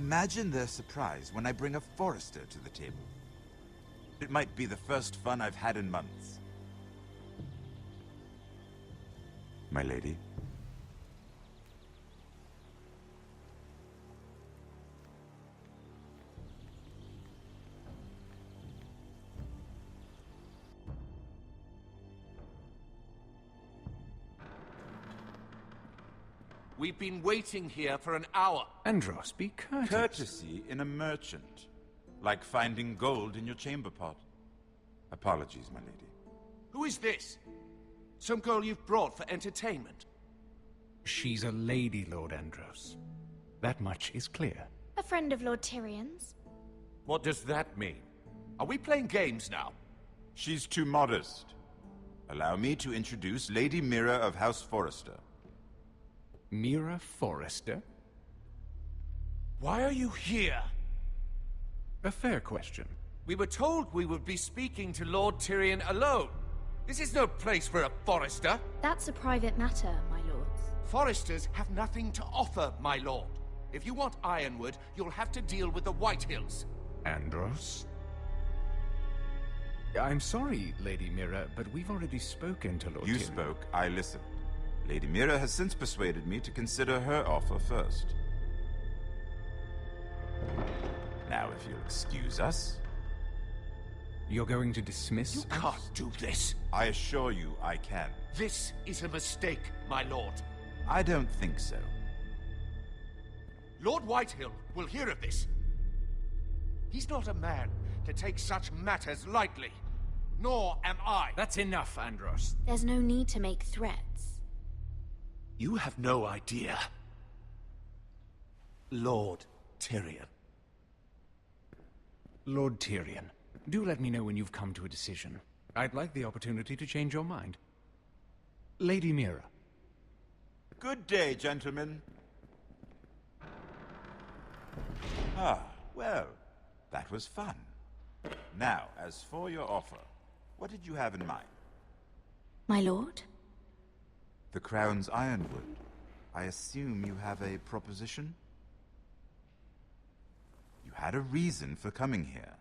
Imagine their surprise when I bring a forester to the table. It might be the first fun I've had in months. My lady? We've been waiting here for an hour. Andros, be courteous. Courtesy in a merchant. Like finding gold in your chamber pot. Apologies, my lady. Who is this? Some girl you've brought for entertainment? She's a lady, Lord Andros. That much is clear. A friend of Lord Tyrion's. What does that mean? Are we playing games now? She's too modest. Allow me to introduce Lady Mira of House Forrester. Mira Forrester? Why are you here? A fair question. We were told we would be speaking to Lord Tyrion alone. This is no place for a Forrester. That's a private matter, my lords. Foresters have nothing to offer, my lord. If you want Ironwood, you'll have to deal with the Whitehills. Andros? I'm sorry, Lady Mira, but we've already spoken to Lord You Tyrion. spoke, I listened. Lady Mira has since persuaded me to consider her offer first. Now, if you'll excuse us... You're going to dismiss You us? can't do this. I assure you I can. This is a mistake, my lord. I don't think so. Lord Whitehill will hear of this. He's not a man to take such matters lightly. Nor am I. That's enough, Andros. There's no need to make threats. You have no idea. Lord Tyrion. Lord Tyrion, do let me know when you've come to a decision. I'd like the opportunity to change your mind. Lady Mira. Good day, gentlemen. Ah, well, that was fun. Now, as for your offer, what did you have in mind? My lord? The Crown's Ironwood. I assume you have a proposition? You had a reason for coming here.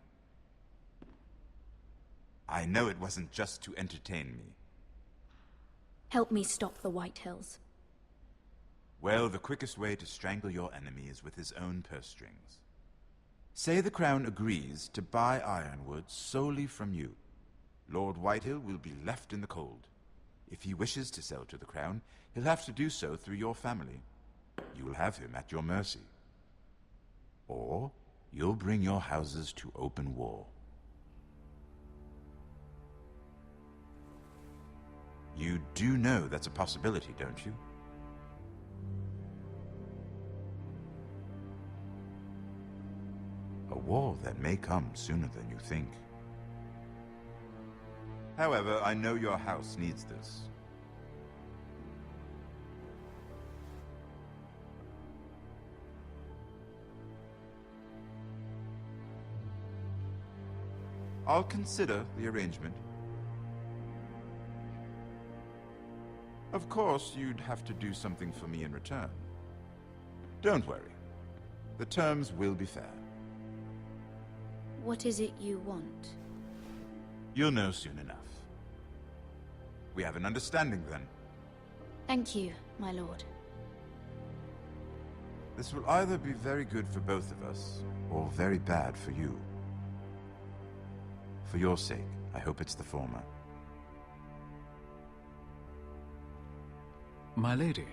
I know it wasn't just to entertain me. Help me stop the Whitehills. Well, the quickest way to strangle your enemy is with his own purse strings. Say the Crown agrees to buy Ironwood solely from you. Lord Whitehill will be left in the cold. If he wishes to sell to the Crown, he'll have to do so through your family. You will have him at your mercy. Or you'll bring your houses to open war. You do know that's a possibility, don't you? A war that may come sooner than you think. However, I know your house needs this. I'll consider the arrangement. Of course, you'd have to do something for me in return. Don't worry. The terms will be fair. What is it you want? You'll know soon enough. We have an understanding then. Thank you, my lord. This will either be very good for both of us, or very bad for you. For your sake, I hope it's the former. My lady.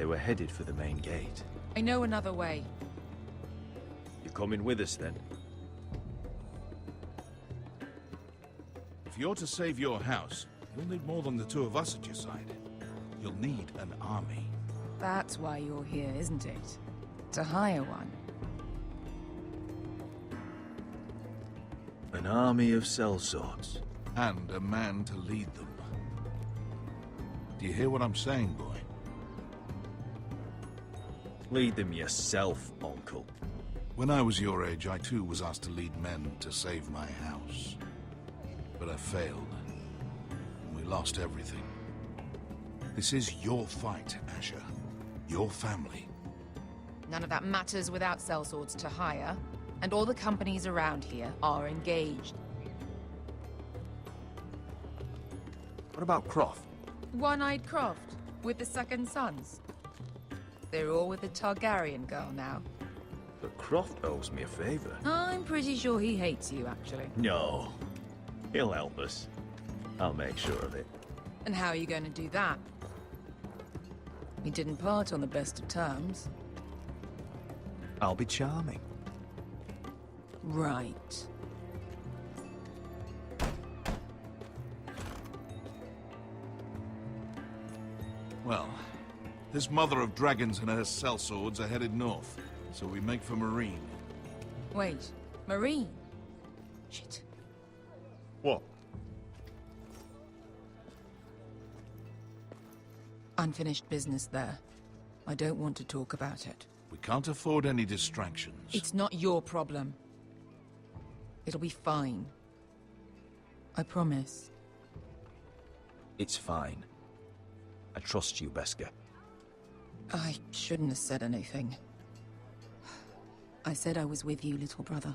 They were headed for the main gate. I know another way. You coming with us then? If you're to save your house, you'll need more than the two of us at your side. You'll need an army. That's why you're here, isn't it? To hire one. An army of sellswords. And a man to lead them. Do you hear what I'm saying, boy? Lead them yourself, uncle. When I was your age, I too was asked to lead men to save my house. But I failed. And we lost everything. This is your fight, Asher. Your family. None of that matters without sellswords to hire, and all the companies around here are engaged. What about Croft? One-Eyed Croft, with the second sons. They're all with the Targaryen girl now. But Croft owes me a favor. I'm pretty sure he hates you, actually. No. He'll help us. I'll make sure of it. And how are you going to do that? We didn't part on the best of terms. I'll be charming. Right. Well, this mother of dragons and her sellswords are headed north, so we make for Marine. Wait, Marine? Shit. What? Unfinished business there. I don't want to talk about it. We can't afford any distractions. It's not your problem. It'll be fine. I promise. It's fine. I trust you, Beskar. I shouldn't have said anything. I said I was with you, little brother.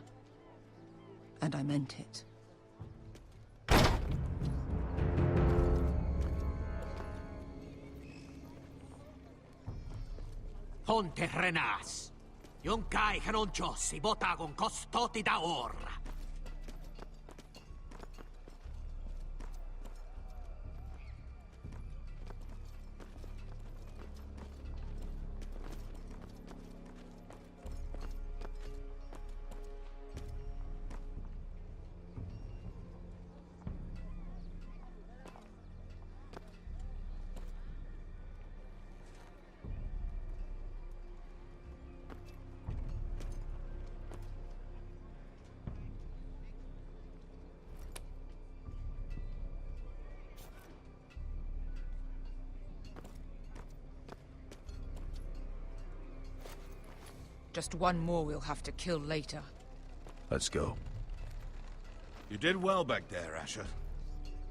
And I meant it. Honte renas. Yon kai heron jossi botagon costoti da orra. Just one more we'll have to kill later. Let's go. You did well back there, Asher.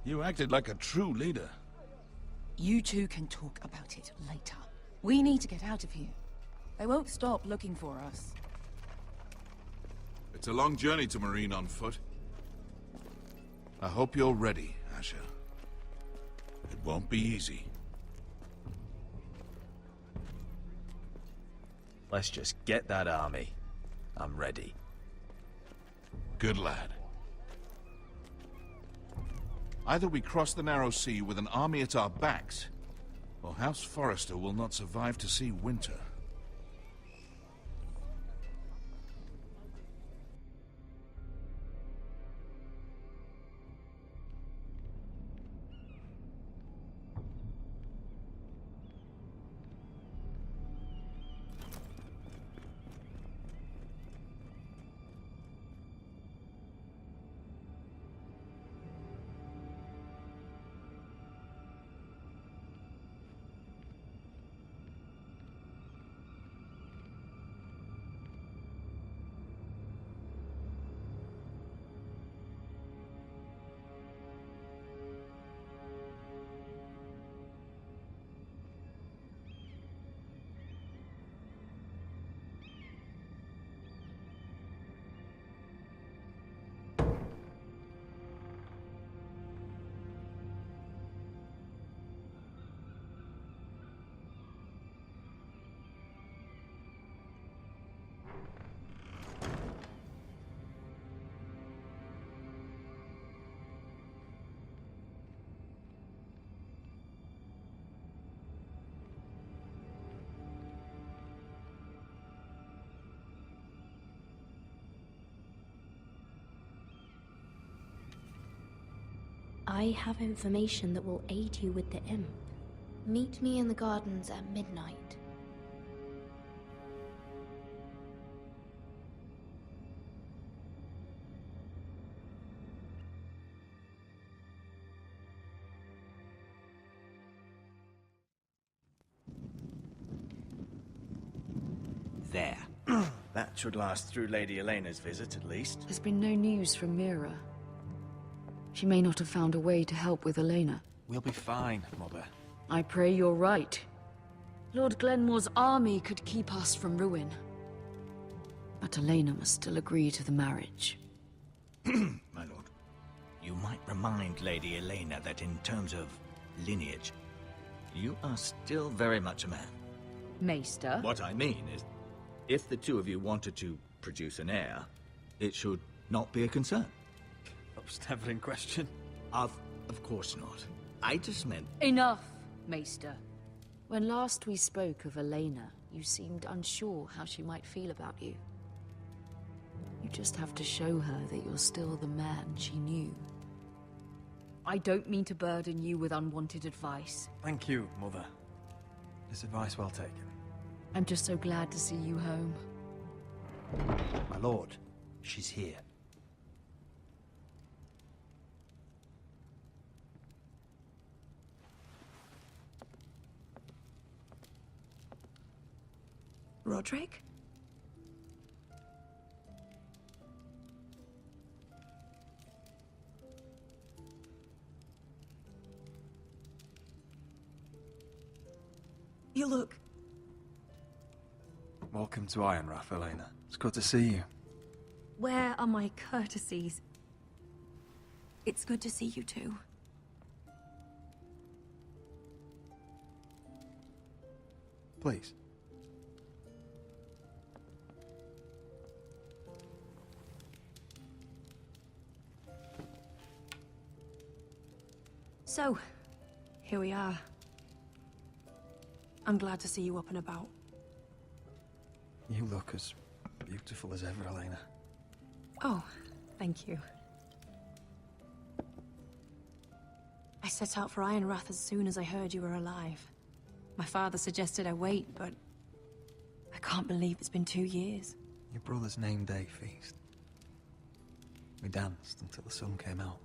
You acted like a true leader. You two can talk about it later. We need to get out of here. They won't stop looking for us. It's a long journey to Marine on foot. I hope you're ready, Asher. It won't be easy. Let's just get that army. I'm ready. Good lad. Either we cross the narrow sea with an army at our backs, or House Forrester will not survive to see winter. I have information that will aid you with the imp. Meet me in the gardens at midnight. There. That should last through Lady Elena's visit, at least. There's been no news from Mira. She may not have found a way to help with Elena. We'll be fine, Mother. I pray you're right. Lord Glenmore's army could keep us from ruin. But Elena must still agree to the marriage. My lord. You might remind Lady Elena that in terms of lineage, you are still very much a man. Maester? What I mean is, if the two of you wanted to produce an heir, it should not be a concern. That was never in question. Of course not. I just meant... Enough, Maester. When last we spoke of Elena, you seemed unsure how she might feel about you. You just have to show her that you're still the man she knew. I don't mean to burden you with unwanted advice. Thank you, Mother. This advice well taken. I'm just so glad to see you home. My lord, she's here. Rodrik? You look... Welcome to Ironrath, Elena. It's good to see you. Where are my courtesies? It's good to see you too. Please. So, here we are. I'm glad to see you up and about. You look as beautiful as ever, Elena. Oh, thank you. I set out for Ironrath as soon as I heard you were alive. My father suggested I wait, but I can't believe it's been 2 years. Your brother's name day feast. We danced until the sun came out.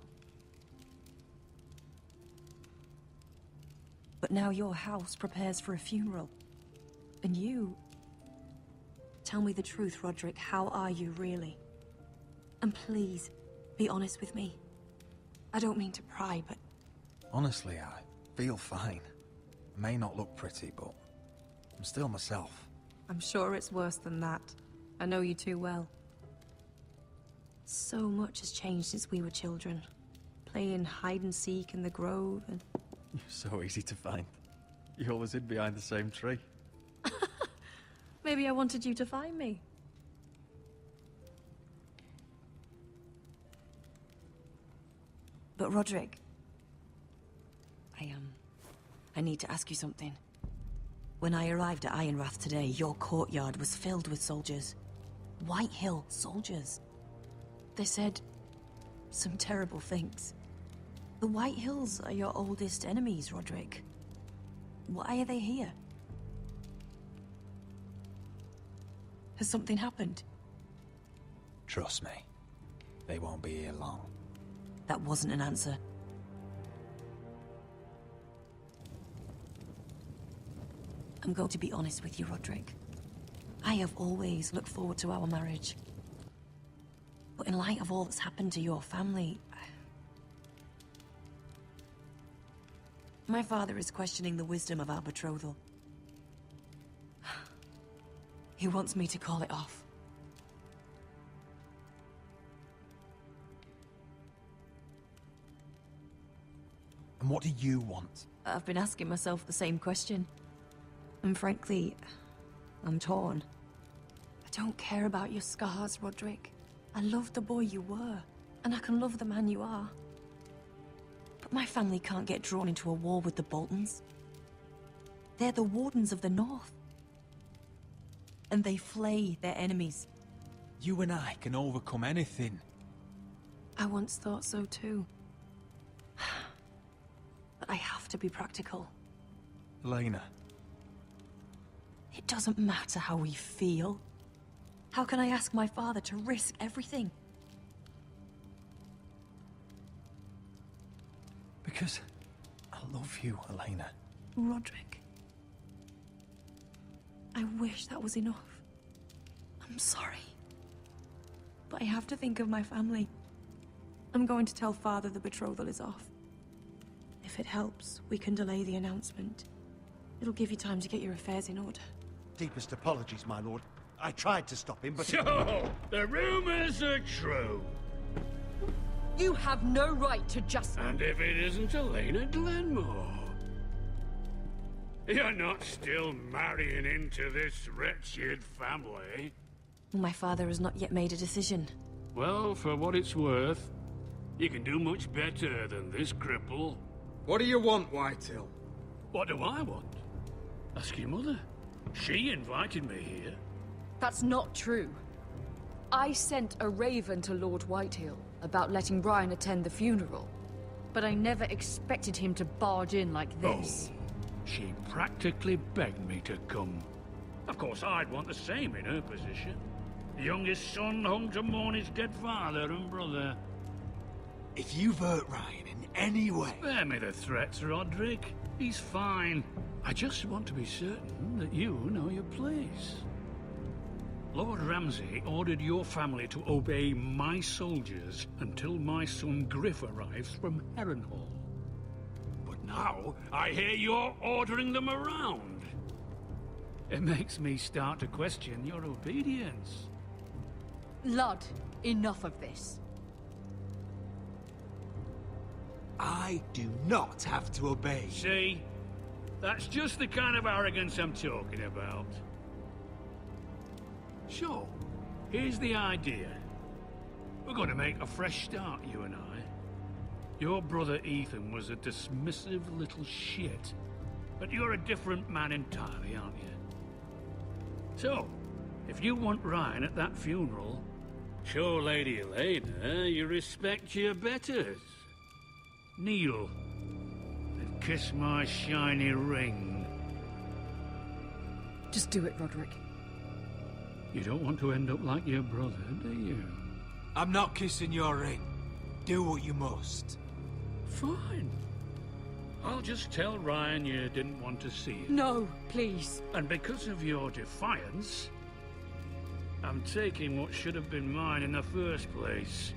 But now your house prepares for a funeral. And you... Tell me the truth, Rodrik. How are you, really? And please, be honest with me. I don't mean to pry, but... Honestly, I feel fine. I may not look pretty, but I'm still myself. I'm sure it's worse than that. I know you too well. So much has changed since we were children. Playing hide-and-seek in the grove and... You're so easy to find. You always hid behind the same tree. Maybe I wanted you to find me. But Rodrik... I need to ask you something. When I arrived at Ironrath today, your courtyard was filled with soldiers. White Hill soldiers. They said some terrible things. The White Hills are your oldest enemies, Rodrik. Why are they here? Has something happened? Trust me, they won't be here long. That wasn't an answer. I'm going to be honest with you, Rodrik. I have always looked forward to our marriage. But in light of all that's happened to your family... My father is questioning the wisdom of our betrothal. He wants me to call it off. And what do you want? I've been asking myself the same question. And frankly, I'm torn. I don't care about your scars, Rodrik. I love the boy you were, and I can love the man you are. But my family can't get drawn into a war with the Boltons. They're the Wardens of the North. And they flay their enemies. You and I can overcome anything. I once thought so too. to be practical. Elena. It doesn't matter how we feel. How can I ask my father to risk everything? Because I love you, Elena. Rodrik. I wish that was enough. I'm sorry. But I have to think of my family. I'm going to tell Father the betrothal is off. If it helps, we can delay the announcement. It'll give you time to get your affairs in order. Deepest apologies, my lord. I tried to stop him, but... So, the rumors are true. You have no right to just... And if it isn't Elena Glenmore? You're not still marrying into this wretched family? My father has not yet made a decision. Well, for what it's worth, you can do much better than this cripple. What do you want, Whitehill? What do I want? Ask your mother. She invited me here. That's not true. I sent a raven to Lord Whitehill about letting Brian attend the funeral. But I never expected him to barge in like this. Oh, she practically begged me to come. Of course, I'd want the same in her position. The youngest son home to mourn his dead father and brother. If you've hurt Ryan in any way... Spare me the threats, Rodrik. He's fine. I just want to be certain that you know your place. Lord Ramsay ordered your family to obey my soldiers until my son Griff arrives from Harrenhal. But now, I hear you're ordering them around. It makes me start to question your obedience. Lud, enough of this. I do not have to obey. See? That's just the kind of arrogance I'm talking about. So, here's the idea. We're going to make a fresh start, you and I. Your brother Ethan was a dismissive little shit. But you're a different man entirely, aren't you? So, if you want Ryan at that funeral, show Lady Elena you respect your betters. Kneel and kiss my shiny ring. Just do it, Rodrik. You don't want to end up like your brother, do you? I'm not kissing your ring. Do what you must. Fine. I'll just tell Ryan you didn't want to see it. No, please. And because of your defiance, I'm taking what should have been mine in the first place.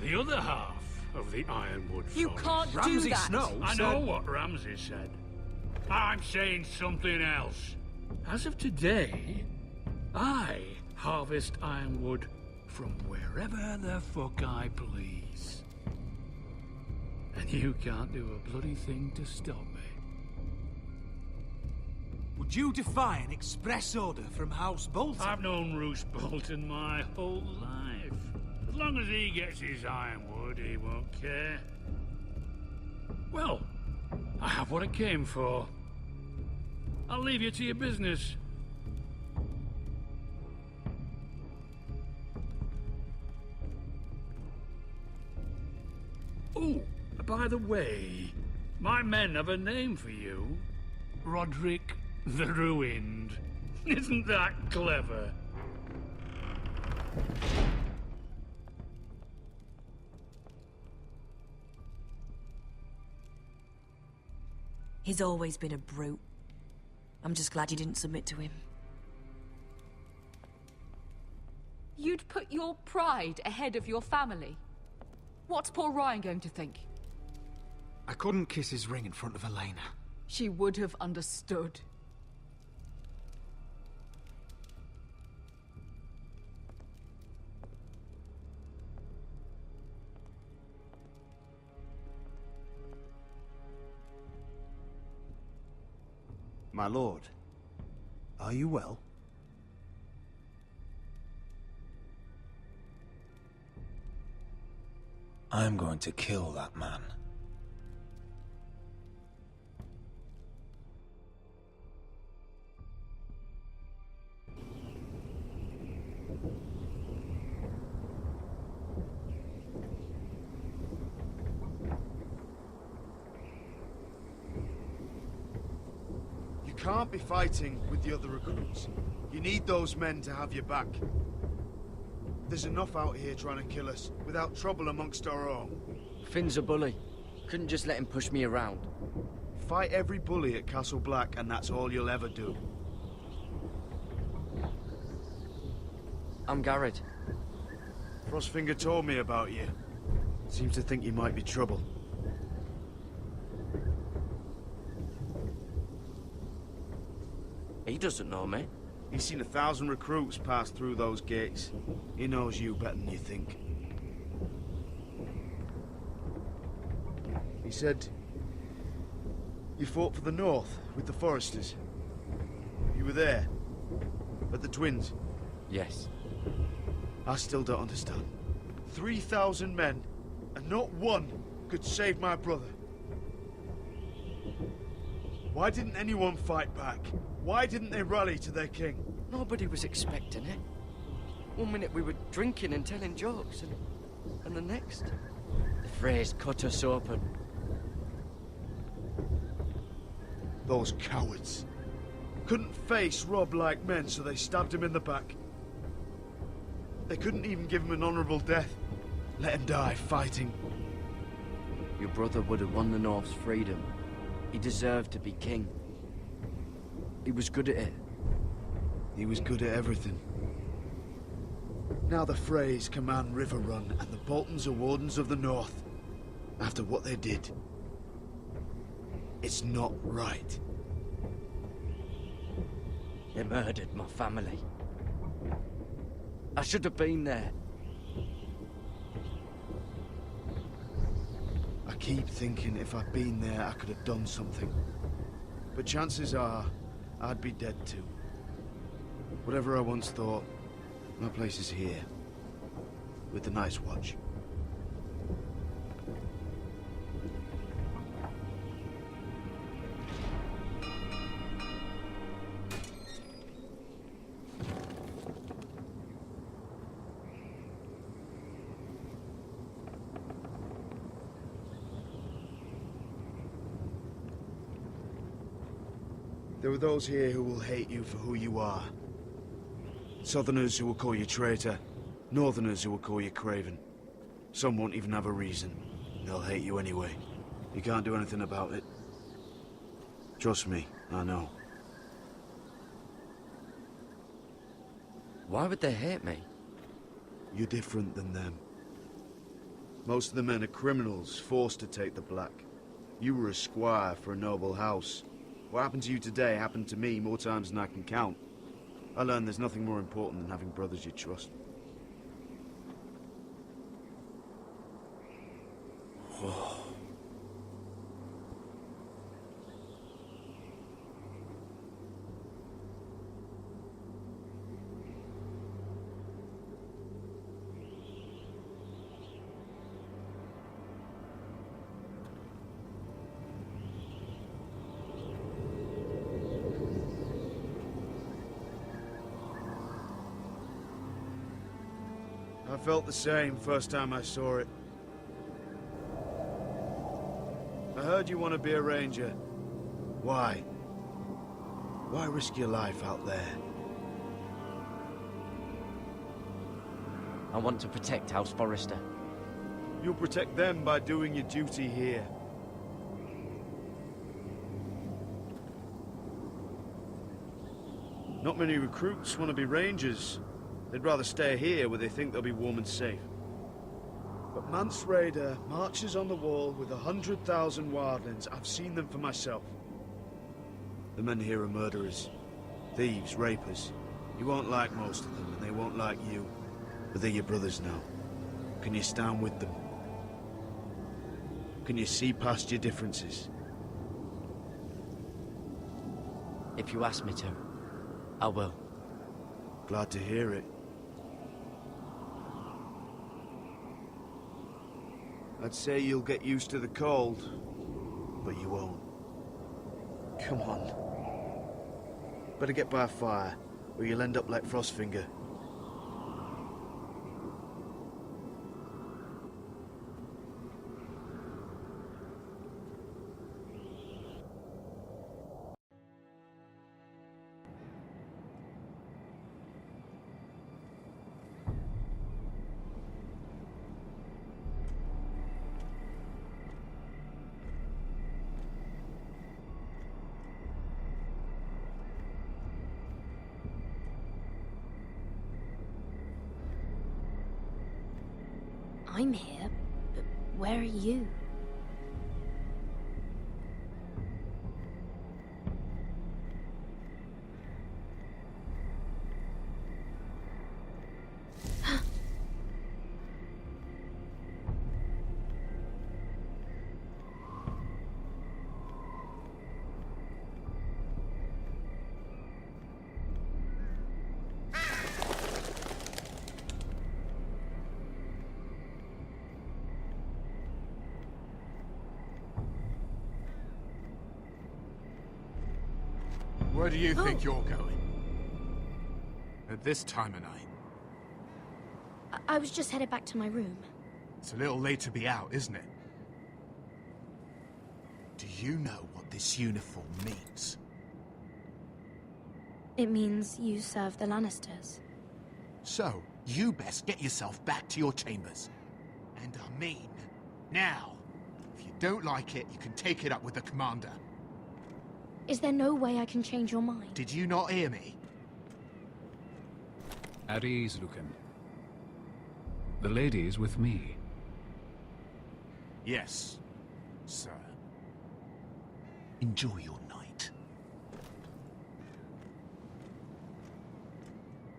The other half of the Ironwood You forest. can't Ramsay do that. Snow I said... know what Ramsay said. I'm saying something else. As of today, I harvest Ironwood from wherever the fuck I please. And you can't do a bloody thing to stop me. Would you defy an express order from House Bolton? I've known Roose Bolton my whole life. As long as he gets his Ironwood, he won't care. Well, I have what I came for. I'll leave you to your business. Oh, by the way, my men have a name for you. Rodrik the Ruined. Isn't that clever? He's always been a brute. I'm just glad you didn't submit to him. You'd put your pride ahead of your family. What's poor Ryan going to think? I couldn't kiss his ring in front of Elena. She would have understood. My lord, are you well? I'm going to kill that man. can't be fighting with the other recruits. You need those men to have your back. There's enough out here trying to kill us, without trouble amongst our own. Finn's a bully. Couldn't just let him push me around. Fight every bully at Castle Black, and that's all you'll ever do. I'm Garrett. Frostfinger told me about you. Seems to think you might be trouble. He doesn't know me. He's seen 1,000 recruits pass through those gates. He knows you better than you think. He said you fought for the North with the Foresters. You were there, at the Twins. Yes. I still don't understand. 3,000 men, and not one could save my brother. Why didn't anyone fight back? Why didn't they rally to their king? Nobody was expecting it. One minute we were drinking and telling jokes, and the next, the Freys cut us open. Those cowards. Couldn't face Rob like men, so they stabbed him in the back. They couldn't even give him an honorable death. Let him die fighting. Your brother would have won the North's freedom. He deserved to be king. He was good at it. He was good at everything. Now the Freys command Riverrun, and the Boltons are Wardens of the North. After what they did. It's not right. They murdered my family. I should have been there. I keep thinking if I'd been there, I could have done something. But chances are, I'd be dead too. Whatever I once thought, my place is here. With the Night's Watch. There are those here who will hate you for who you are. Southerners who will call you traitor. Northerners who will call you craven. Some won't even have a reason. They'll hate you anyway. You can't do anything about it. Trust me, I know. Why would they hate me? You're different than them. Most of the men are criminals, forced to take the black. You were a squire for a noble house. What happened to you today happened to me more times than I can count. I learned there's nothing more important than having brothers you trust. I felt the same first time I saw it. I heard you want to be a ranger. Why? Why risk your life out there? I want to protect House Forrester. You'll protect them by doing your duty here. Not many recruits want to be rangers. They'd rather stay here where they think they'll be warm and safe. But Mance Rayder marches on the wall with 100,000 wildlings. I've seen them for myself. The men here are murderers. Thieves, rapers. You won't like most of them, and they won't like you. But they're your brothers now. Can you stand with them? Can you see past your differences? If you ask me to, I will. Glad to hear it. I'd say you'll get used to the cold, but you won't. Come on. Better get by a fire, or you'll end up like Frostfinger. I'm here, but where are you? Where do you think you're going? At this time of night? I was just headed back to my room. It's a little late to be out, isn't it? Do you know what this uniform means? It means you serve the Lannisters. So, you best get yourself back to your chambers. And I mean, now. If you don't like it, you can take it up with the commander. Is there no way I can change your mind? Did you not hear me? At ease, Lucan. The lady is with me. Yes, sir. Enjoy your night.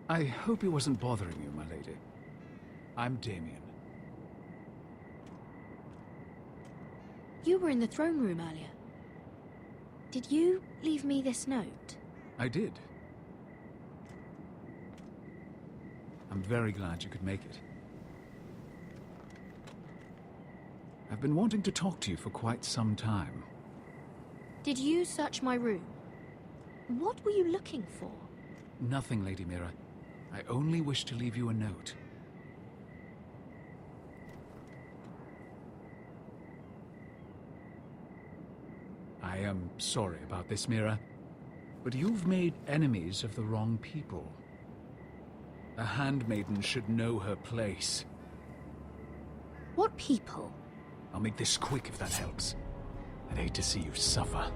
I hope he wasn't bothering you, my lady. I'm Damien. You were in the throne room earlier. Did you leave me this note? I did. I'm very glad you could make it. I've been wanting to talk to you for quite some time. Did you search my room? What were you looking for? Nothing, Lady Mira. I only wish to leave you a note. I am sorry about this, Mira, but you've made enemies of the wrong people. A handmaiden should know her place. What people? I'll make this quick if that helps. I'd hate to see you suffer.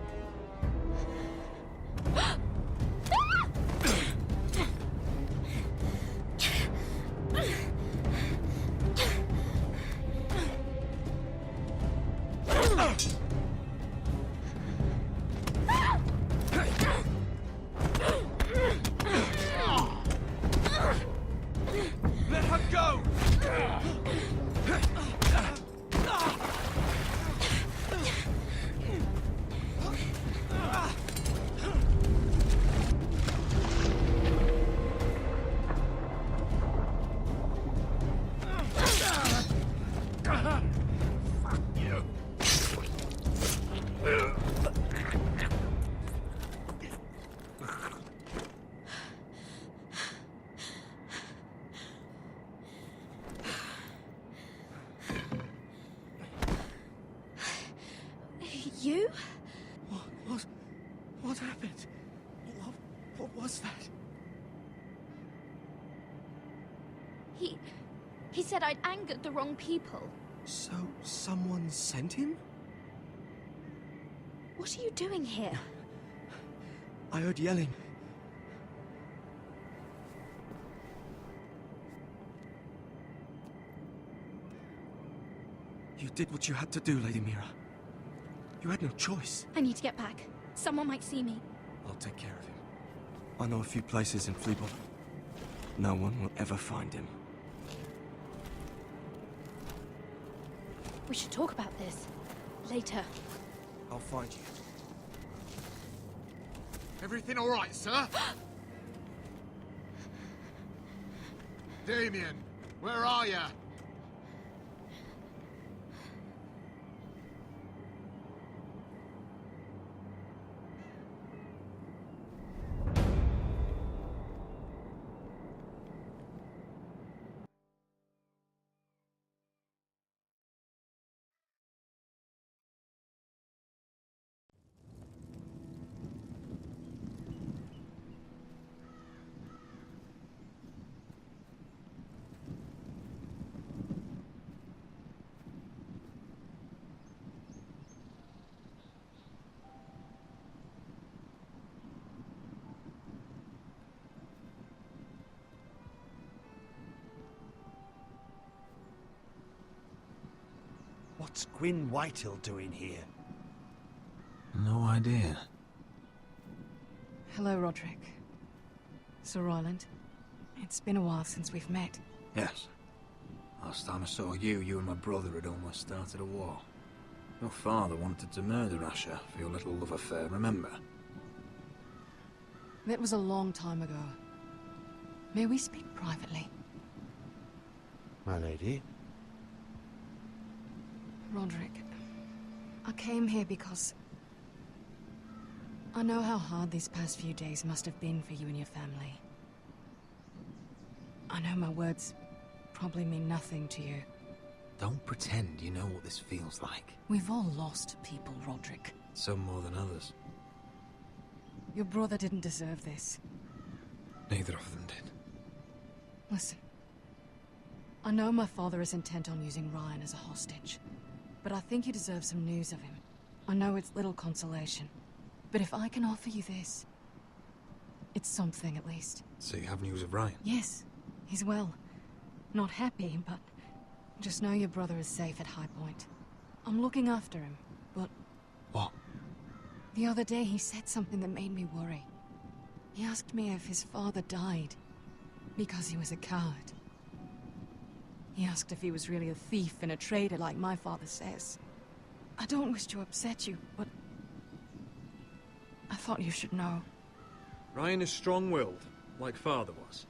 Let her go! You? What happened? What was that? He said I'd angered the wrong people. So, someone sent him? What are you doing here? I heard yelling. You did what you had to do, Lady Mira. You had no choice. I need to get back. Someone might see me. I'll take care of him. I know a few places in Fleabot. No one will ever find him. We should talk about this. Later. I'll find you. Everything all right, sir? Damien, where are you? What's Gwyn Whitehill doing here? No idea. Hello, Rodrik. Sir Royland. It's been a while since we've met. Yes. Last time I saw you, you and my brother had almost started a war. Your father wanted to murder Asher for your little love affair, remember? That was a long time ago. May we speak privately? My lady? Rodrik, I came here because I know how hard these past few days must have been for you and your family. I know my words probably mean nothing to you. Don't pretend you know what this feels like. We've all lost people, Rodrik. Some more than others. Your brother didn't deserve this. Neither of them did. Listen. I know my father is intent on using Ryan as a hostage, but I think you deserve some news of him. I know it's little consolation, but if I can offer you this, it's something at least. So you have news of Ryan? Yes, he's well. Not happy, but just know your brother is safe at High Point. I'm looking after him, but... What? The other day he said something that made me worry. He asked me if his father died because he was a coward. He asked if he was really a thief and a traitor like my father says. I don't wish to upset you, but I thought you should know. Ryan is strong-willed, like father was.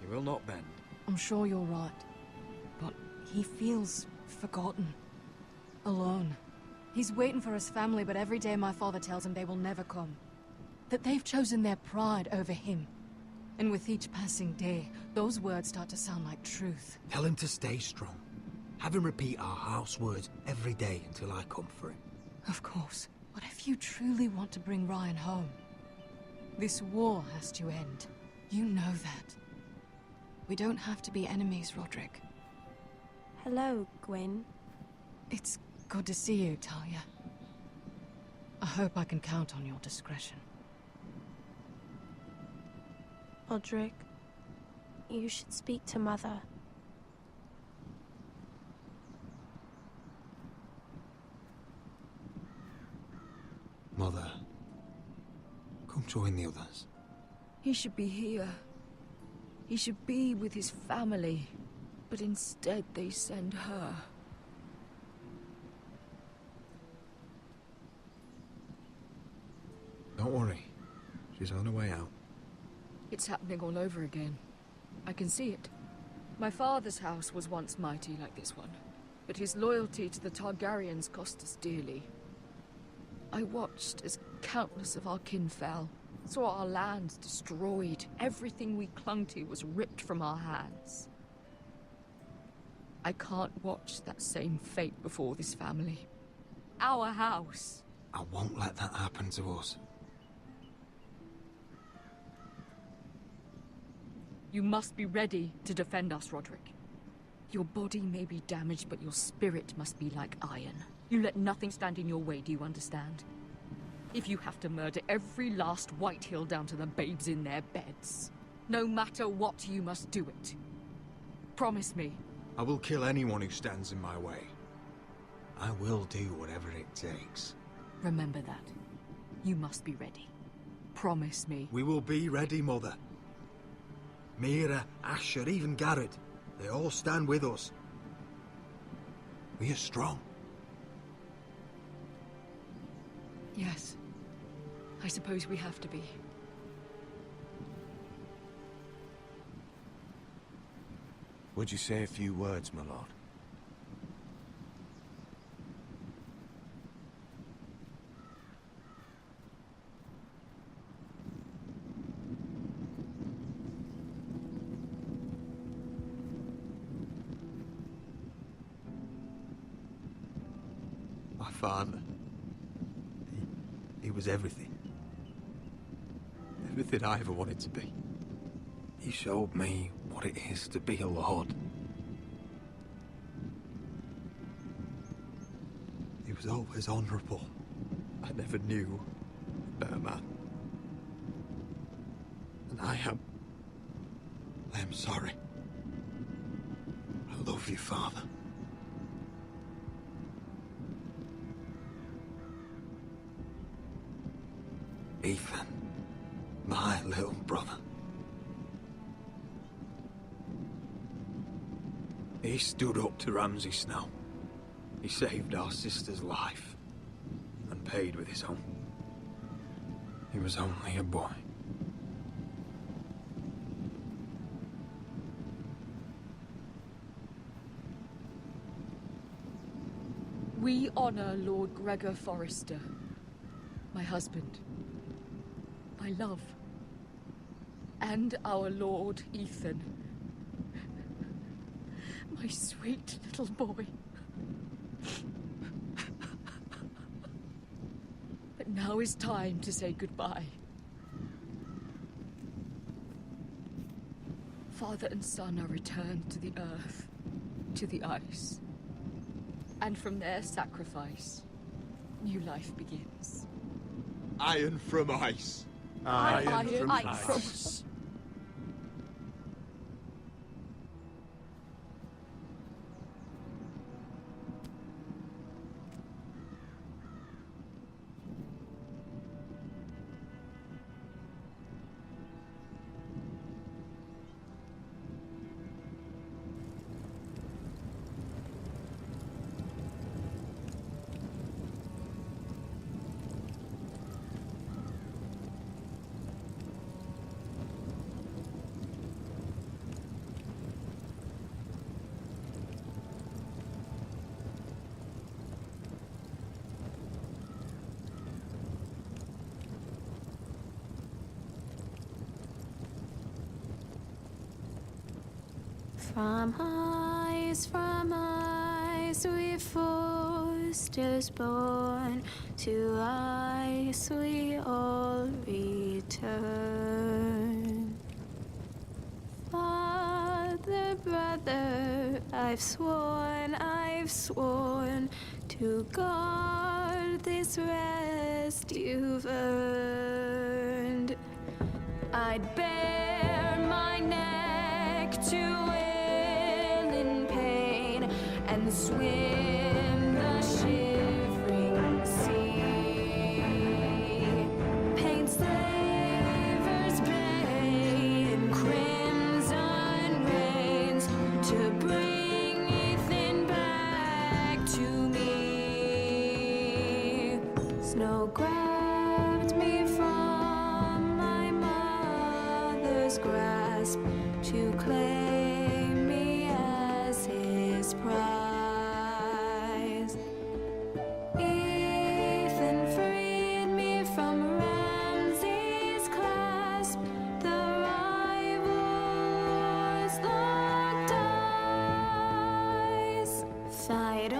He will not bend. I'm sure you're right, but he feels forgotten. Alone. He's waiting for his family, but every day my father tells him they will never come. That they've chosen their pride over him. And with each passing day, those words start to sound like truth. Tell him to stay strong. Have him repeat our house words every day until I come for him. Of course. But if you truly want to bring Ryan home, this war has to end. You know that. We don't have to be enemies, Rodrik. Hello, Gwyn. It's good to see you, Talia. I hope I can count on your discretion. Rodrik, you should speak to Mother. Mother, come join the others. He should be here. He should be with his family. But instead they send her. Don't worry. She's on her way out. It's happening all over again. I can see it. My father's house was once mighty like this one, but his loyalty to the Targaryens cost us dearly. I watched as countless of our kin fell, saw our lands destroyed, everything we clung to was ripped from our hands. I can't watch that same fate before this family. Our house. I won't let that happen to us. You must be ready to defend us, Rodrik. Your body may be damaged, but your spirit must be like iron. You let nothing stand in your way, do you understand? If you have to murder every last Whitehill down to the babes in their beds, no matter what, you must do it. Promise me. I will kill anyone who stands in my way. I will do whatever it takes. Remember that. You must be ready. Promise me. We will be ready, Mother. Mira, Asher, even Garrett. They all stand with us. We are strong. Yes. I suppose we have to be. Would you say a few words, my lord? My father. He was everything. Everything I ever wanted to be. He showed me what it is to be a lord. He was always honorable. I never knew a better man. And I am sorry. I love you, Father. Ethan, my little brother. He stood up to Ramsay Snow. He saved our sister's life, and paid with his own. He was only a boy. We honor Lord Gregor Forrester, my husband, my love, and our Lord Ethan, my sweet little boy. But now is time to say goodbye. Father and son are returned to the earth, to the ice. And from their sacrifice, new life begins. Iron from ice. Iron from ice. From ice we Forsters born, to ice we all return. Father, brother, I've sworn to guard this rest you've earned. I'd bare my neck to and swim the shivering sea. Paint slavers' bay in crimson rains to bring Ethan back to me. Snow grabbed me from my mother's grasp to claim me as his prize. Fight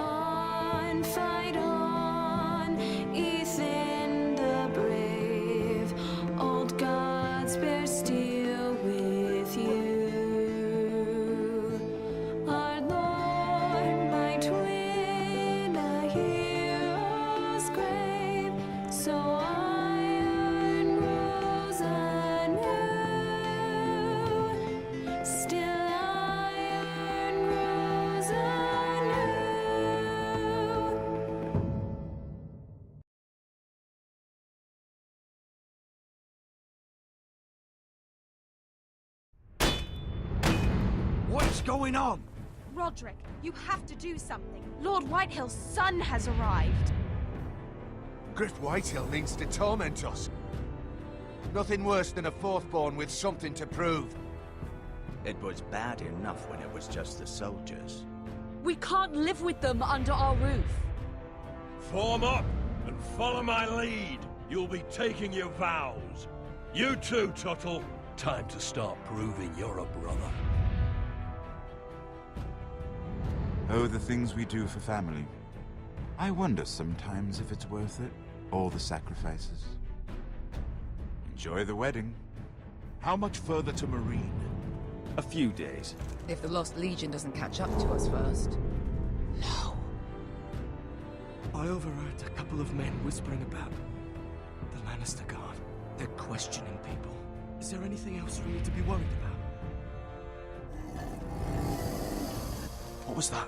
on, Ethan the brave. Old gods bear steel with you. Our Lord might win a hero's grave, so iron rose anew. Still iron rose anew. What's going on? Rodrik, you have to do something. Lord Whitehill's son has arrived. Griff Whitehill means to torment us. Nothing worse than a fourthborn with something to prove. It was bad enough when it was just the soldiers. We can't live with them under our roof. Form up and follow my lead. You'll be taking your vows. You too, Tuttle. Time to start proving you're a brother. Oh, the things we do for family. I wonder sometimes if it's worth it, all the sacrifices. Enjoy the wedding. How much further to Marine? A few days. If the Lost Legion doesn't catch up to us first. I overheard a couple of men whispering about the Lannister Guard. They're questioning people. Is there anything else we need to be worried about? What was that?